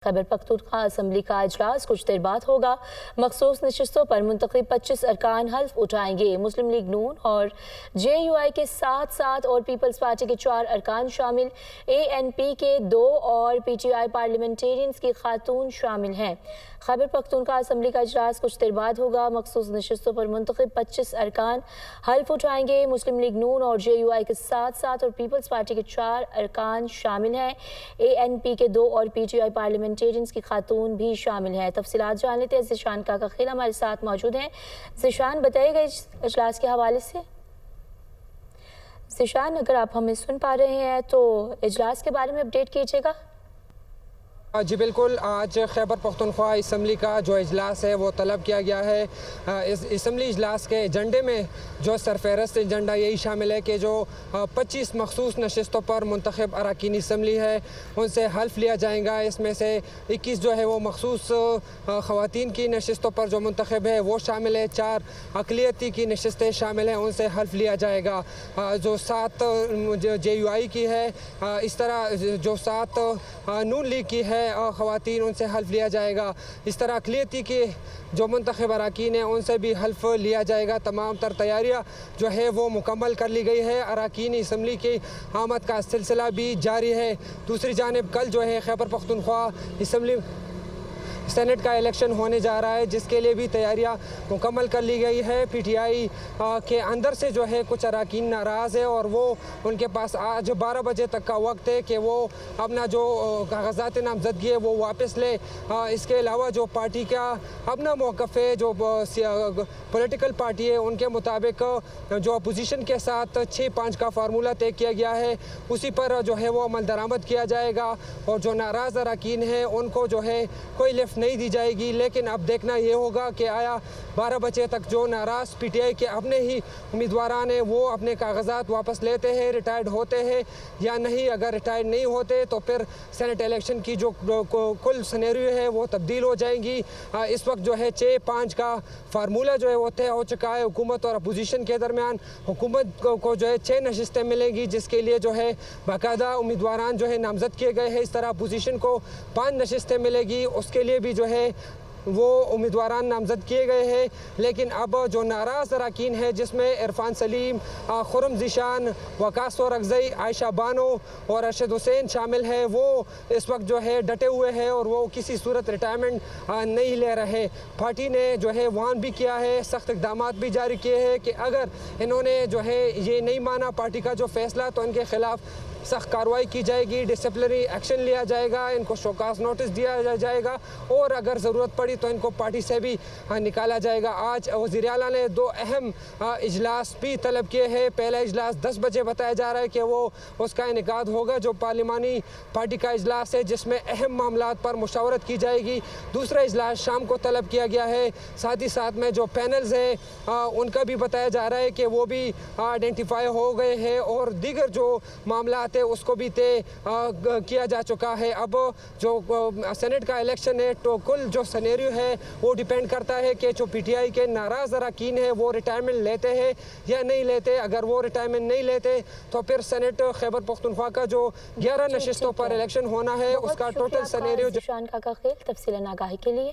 Khyber Pakhtunkhwa assembly का इजलास कुछ देर बाद होगा। मखसूस नशिस्तों पर मुंतखब 25 अरकान हल्फ उठाएंगे। मुस्लिम लीग नून और JUI के साथ साथ और पीपल्स पार्टी के 4 अरकान शामिल, ANP के 2 और PTI पार्लियामेंटेरियंस की खातून शामिल हैं। खैबर पख्तूनख्वा असम्बली का इजलास कुछ देर बाद होगा। मखसूस नशिस्तों पर मुंतखब 25 अरकान हल्फ उठाएंगे। मुस्लिम लीग नून और JUI के साथ साथ और पीपल्स पार्टी के 4 अरकान शामिल हैं। ANP के 2 और PTI पार्लियामेंटेरियंस की खातून भी शामिल हैं। तफसीलात जान लेते हैं। ज़िशान काका खेल हमारे साथ मौजूद हैं। ज़िशान, बताइएगा इजलास के हवाले से। ज़िशान, अगर आप हमें सुन पा रहे हैं तो इजलास के बारे में अपडेट कीजिएगा। जी बिल्कुल, आज खैबर पख्तूनख्वा असम्बली का जो इजलास है वो तलब किया गया है। इस असम्बली इजलास के एजेंडे में जो सरफहरस्त एजेंडा यही शामिल है कि जो 25 मखसूस नशिस्तों पर मुंतखब अरकान असम्बली है उनसे हल्फ लिया जाएगा। इसमें से 21 जो है वो मखसूस ख़वातीन की नशिस्तों पर जो मुंतखब है वो शामिल है। 4 अक़लियती की नशिस्तें शामिल हैं, उनसे हल्फ लिया जाएगा। जो 7 JUI की है, इस तरह जो 7 नून लीग की है ख़वातीन, उनसे हल्फ लिया जाएगा। इस तरह अक़लियती के जो मुंतखब अरकान हैं उनसे भी हल्फ लिया जाएगा। तमाम तर तैयारियाँ जो है वो मुकम्मल कर ली गई है। अरकान असम्बली की आमद का सिलसिला भी जारी है। दूसरी जानिब कल जो है खैबर पख्तूनख्वा असम्बली सेनेट का इलेक्शन होने जा रहा है, जिसके लिए भी तैयारियां मुकम्मल कर ली गई है। PTI के अंदर से जो है कुछ अरकान नाराज़ है और वो उनके पास आज 12 बजे तक का वक्त है कि वो अपना जो कागजात नामजदगी है वो वापस ले। इसके अलावा जो पार्टी का अपना मौक़िफ़ है, जो पॉलिटिकल पार्टी है, उनके मुताबिक जो अपोजिशन के साथ 6-5 का फार्मूला तय किया गया है उसी पर जो है वो अमल दरामद किया जाएगा और जो नाराज़ अरकान हैं उनको जो है कोई लिफ्ट नहीं दी जाएगी। लेकिन अब देखना ये होगा कि आया 12 बजे तक जो नाराज़ PTI के अपने ही उम्मीदवारान हैं वो अपने कागजात वापस लेते हैं, रिटायर्ड होते हैं या नहीं। अगर रिटायर्ड नहीं होते तो फिर सेनेट इलेक्शन की जो कुल सिनेरियो है वो तब्दील हो जाएंगी। इस वक्त जो है 6-5 का फार्मूला जो है वो तय हो चुका है हुकूमत और अपोजिशन के दरमियान। हुकूमत को जो है 6 नशिस्तें मिलेंगी, जिसके लिए जो है बाकायदा उम्मीदवारान जो है नामजद किए गए हैं। इस तरह अपोजिशन को 5 नशिस्तें मिलेगी, उसके लिए भी जो है वो उम्मीदवारान नामजद किए गए हैं। लेकिन अब जो नाराज़ अरकान है, जिसमें इरफान सलीम, खुर्रम ज़ीशान, वकास और अगज़ई, आयशा बानो और अरशद हुसैन शामिल है, वो इस वक्त जो है डटे हुए हैं और वो किसी सूरत रिटायरमेंट नहीं ले रहे। पार्टी ने जो है वार्न भी किया है, सख्त इक़दामात भी जारी किए हैं कि अगर इन्होंने जो है ये नहीं माना पार्टी का जो फैसला तो इनके ख़िलाफ़ सख्त कार्रवाई की जाएगी, डिसिप्लिनरी एक्शन लिया जाएगा, इनको शोकास नोटिस दिया जाएगा और अगर ज़रूरत पड़ी तो इनको पार्टी से भी निकाला जाएगा। आज वज़ीर आला ने 2 अहम इजलास भी तलब किए हैं। पहला इजलास 10 बजे बताया जा रहा है कि वो उसका इनेकाद होगा, जो पार्लिमानी पार्टी का इजलास है जिसमें अहम मामलात पर मुशावरत की जाएगी। दूसरा इजलास शाम को तलब किया गया है। साथ ही साथ में जो पैनल्स हैं उनका भी बताया जा रहा है कि वो भी आइडेंटिफाई हो गए हैं और दीगर जो मामला उसको भी तय किया जा चुका है। अब जो सेनेट का इलेक्शन है तो कुल जो सिनेरियो है वो डिपेंड करता है कि जो PTI के नाराज़ अरकान है वो रिटायरमेंट लेते हैं या नहीं लेते। अगर वो रिटायरमेंट नहीं लेते तो फिर सेनेट खैबर पख्तूनख्वा का जो 11 नशिस्तों पर इलेक्शन होना है उसका टोटल सिनेरियो। ज़िशान काका खेल तफसीलन आगाही के लिए।